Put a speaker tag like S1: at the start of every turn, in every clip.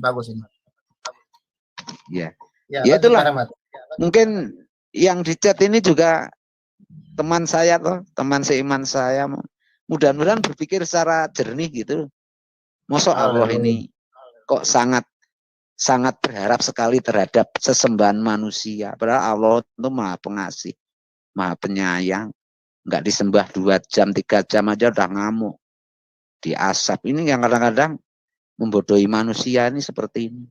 S1: bagus ini.
S2: Ya,
S1: Ya,
S2: ya itulah.
S1: Pak Rahmat.
S2: Mungkin yang di chat ini juga teman saya toh, teman seiman saya. Mudah-mudahan berpikir secara jernih gitu. Masa Allah ini kok sangat berharap sekali terhadap sesembahan manusia. Padahal Allah itu Maha Pengasih, Maha Penyayang. Nggak disembah 2 jam, 3 jam aja udah ngamuk. Di asap ini yang kadang-kadang membodohi manusia ini seperti ini.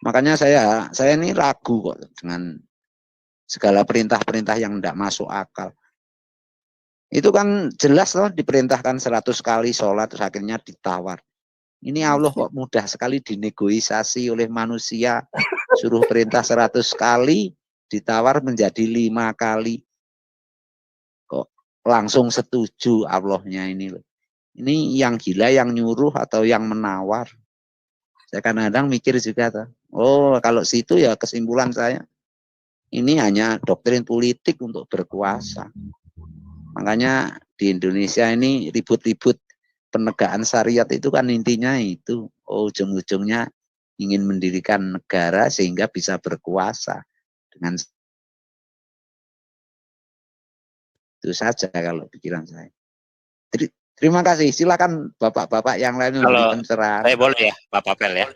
S2: Makanya saya ini ragu kok dengan segala perintah-perintah yang tidak masuk akal. Itu kan jelas loh diperintahkan 100 kali sholat terus akhirnya ditawar. Ini Allah kok mudah sekali dinegosiasi oleh manusia. Suruh perintah 100 kali ditawar menjadi 5 kali. Kok langsung setuju Allahnya ini loh. Ini yang gila yang nyuruh atau yang menawar. Saya kadang-kadang mikir juga tuh. Oh, kalau situ ya kesimpulan saya ini hanya doktrin politik untuk berkuasa. Makanya di Indonesia ini ribut-ribut penegakan syariat itu kan intinya itu. Oh, ujung-ujungnya ingin mendirikan negara sehingga bisa berkuasa. Dengan itu saja kalau pikiran saya. Jadi, terima kasih. Silakan bapak-bapak yang lain memberi pencerahan.
S3: Saya boleh ya, Pak Papel ya?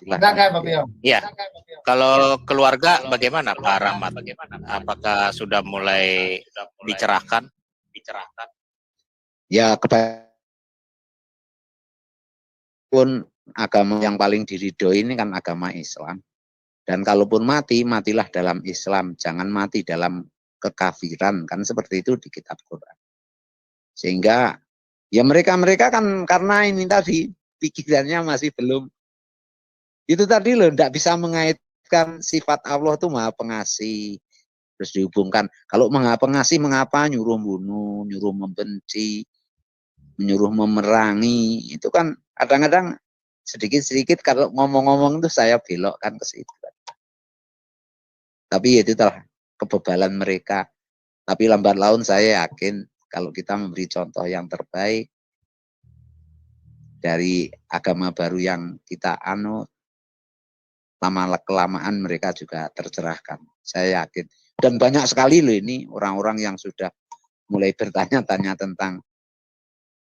S1: Silakan, Pak Piong.
S3: Iya. Kalau keluarga bagaimana Pak Rahmat? Apakah sudah mulai dicerahkan?
S2: Ya, pun agama yang paling diridhoi ini kan agama Islam. Dan kalaupun mati, matilah dalam Islam. Jangan mati dalam kekafiran. Kan seperti itu di kitab Quran. Sehingga ya mereka kan karena ini tadi pikirannya masih belum. Itu tadi loh, tidak bisa mengaitkan sifat Allah itu Maha Pengasih. Terus dihubungkan, kalau Maha Pengasih mengapa nyuruh bunuh, nyuruh membenci, menyuruh memerangi. Itu kan kadang-kadang sedikit-sedikit kalau ngomong-ngomong itu saya belokkan ke situ. Tapi itu telah kebebalan mereka. Tapi lambat laun saya yakin kalau kita memberi contoh yang terbaik dari agama baru yang kita anut, lama-kelamaan mereka juga tercerahkan. Saya yakin. Dan banyak sekali loh ini orang-orang yang sudah mulai bertanya-tanya tentang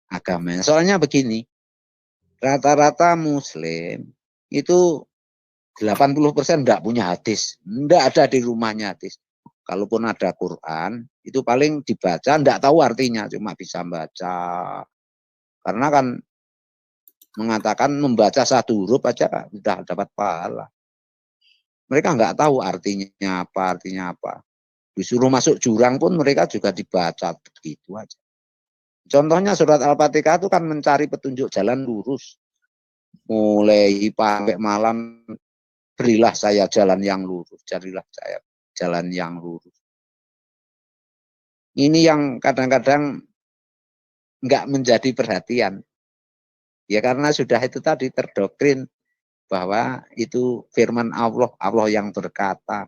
S2: agama. Soalnya begini, rata-rata Muslim itu 80% enggak punya hadis. Enggak ada di rumahnya hadis. Kalaupun ada Quran, itu paling dibaca, enggak tahu artinya, cuma bisa baca. Karena kan mengatakan membaca 1 huruf aja sudah dapat pahala. Mereka enggak tahu artinya apa. Disuruh masuk jurang pun mereka juga dibaca begitu aja. Contohnya surat Al-Fatihah itu kan mencari petunjuk jalan lurus. Mulai sampai malam, berilah saya jalan yang lurus, carilah saya jalan yang lurus. Ini yang kadang-kadang enggak menjadi perhatian. Ya karena sudah itu tadi terdoktrin bahwa itu firman Allah, Allah yang berkata.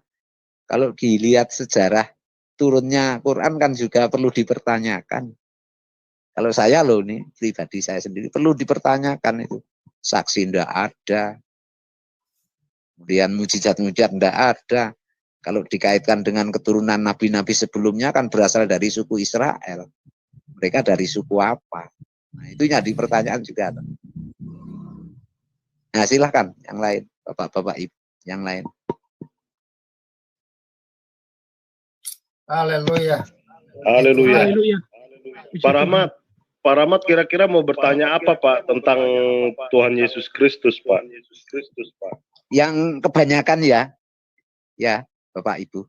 S2: Kalau dilihat sejarah turunnya Quran kan juga perlu dipertanyakan. Kalau saya loh nih, pribadi saya sendiri perlu dipertanyakan itu. Saksi ndak ada. Kemudian mujizat-mujizat ndak ada. Kalau dikaitkan dengan keturunan nabi-nabi sebelumnya kan berasal dari suku Israel. Mereka dari suku apa? Nah, itu jadi pertanyaan juga. Nah, silahkan yang lain, Bapak-bapak Ibu, yang lain.
S1: Haleluya.
S4: Haleluya. Pak Rahmat kira-kira mau bertanya apa Pak tentang Tuhan Yesus Kristus Pak?
S2: Yang kebanyakan ya Bapak Ibu,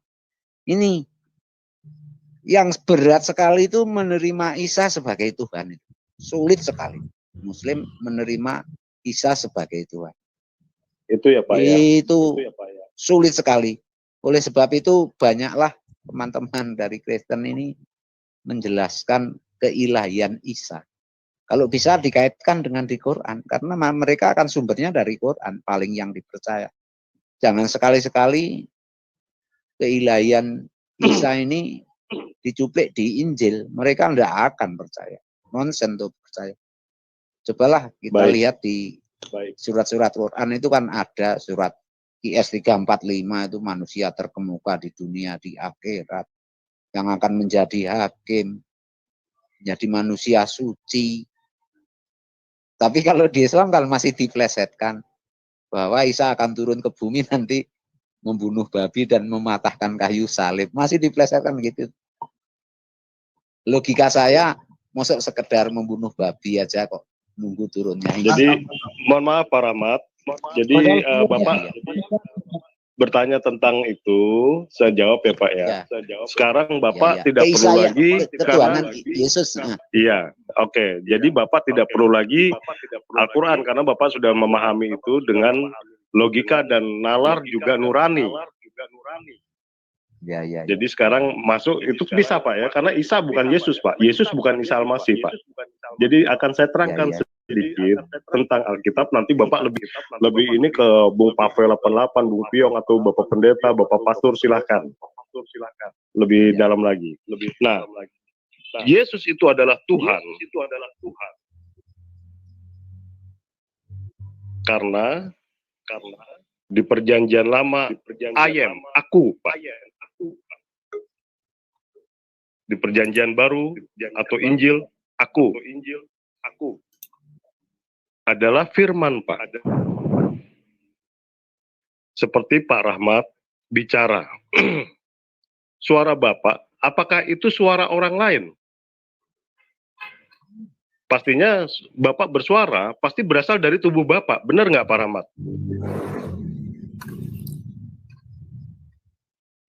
S2: ini yang berat sekali itu menerima Isa sebagai Tuhan. Sulit sekali Muslim menerima Isa sebagai Tuhan.
S4: Itu ya Pak ya.
S2: Itu sulit sekali. Oleh sebab itu banyaklah teman-teman dari Kristen ini menjelaskan keilahian Isa. Kalau bisa dikaitkan dengan di Quran, karena mereka akan sumbernya dari Quran, paling yang dipercaya. Jangan sekali-sekali keilahian Isa ini dicuplik di Injil, mereka tidak akan percaya. Nonsen untuk percaya. Cobalah kita lihat di Surat-surat Quran itu kan ada surat IS 345 itu manusia terkemuka di dunia di akhirat yang akan menjadi hakim, jadi manusia suci. Tapi kalau di Islam kan masih diplesetkan bahwa Isa akan turun ke bumi nanti membunuh babi dan mematahkan kayu salib. Masih diplesetkan gitu. Logika saya, masuk sekedar membunuh babi aja kok nunggu turunnya.
S4: Jadi, mohon maaf Pak Rahmat. Jadi Bapak bertanya tentang itu, saya jawab ya Pak ya. Sekarang Bapak tidak perlu lagi
S2: ketuhanan Yesus.
S4: Iya, oke. Jadi Bapak tidak perlu lagi Al-Quran karena Bapak sudah memahami itu dengan logika dan nalar juga nurani.
S2: Ya.
S4: Jadi sekarang masuk itu bisa Pak ya, karena Isa bukan Yesus Pak. Yesus bukan Isa Al-Masih Pak. Jadi akan saya terangkan sedikit tentang Alkitab. Nanti Bapak lebih ini ke Bung Pavel 88, Bung Piong atau Bapak Pendeta, Bapak Pastor silahkan. Lebih dalam lagi. Nah, Yesus itu adalah Tuhan. Karena di perjanjian lama aku Pak. Di perjanjian baru atau Injil aku adalah firman Pak. Seperti Pak Rahmat bicara. Suara Bapak, apakah itu suara orang lain? Pastinya Bapak bersuara pasti berasal dari tubuh Bapak. Benar nggak Pak Rahmat?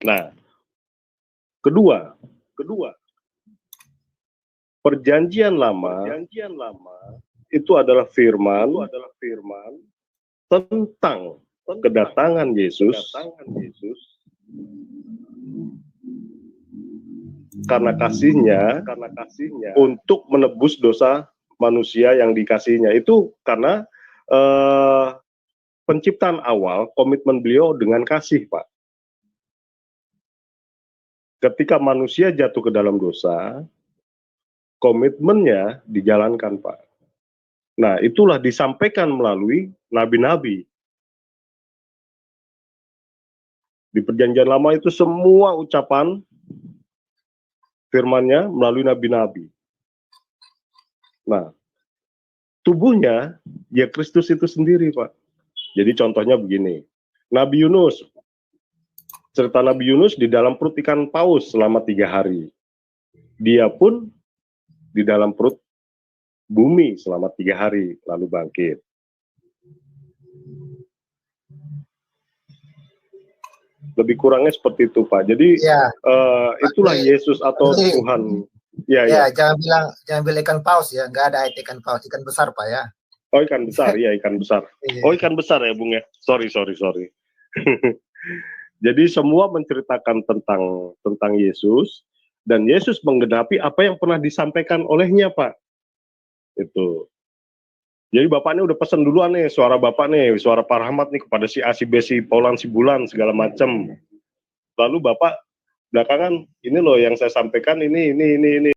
S4: Nah, kedua, perjanjian lama itu adalah firman tentang kedatangan Yesus karena kasihnya untuk menebus dosa manusia yang dikasihnya. Itu karena penciptaan awal komitmen beliau dengan kasih Pak. Ketika manusia jatuh ke dalam dosa, komitmennya dijalankan, Pak. Nah, itulah disampaikan melalui nabi-nabi. Di perjanjian lama itu semua ucapan firman-Nya melalui nabi-nabi. Nah, tubuhnya ya Kristus itu sendiri, Pak. Jadi contohnya begini. Nabi Yunus, cerita Nabi Yunus di dalam perut ikan paus selama 3 hari. Dia pun di dalam perut bumi selama 3 hari, lalu bangkit. Lebih kurangnya seperti itu, Pak. Jadi
S1: ya,
S4: itulah Yesus atau
S1: jadi,
S4: Tuhan.
S1: Ya, jangan bilang ikan paus ya, nggak ada ikan paus, ikan besar Pak ya.
S4: Oh, ikan besar, ya ikan besar. Oh, ikan besar ya, Bung ya. Sorry. Jadi semua menceritakan tentang Yesus, dan Yesus menggenapi apa yang pernah disampaikan olehnya, Pak. Itu. Jadi Bapak ini udah pesan duluan nih, suara Bapak nih, suara Pak Rahmat nih kepada si A, si B, si Paulan, si Bulan, segala macam. Lalu Bapak belakangan, ini loh yang saya sampaikan, ini.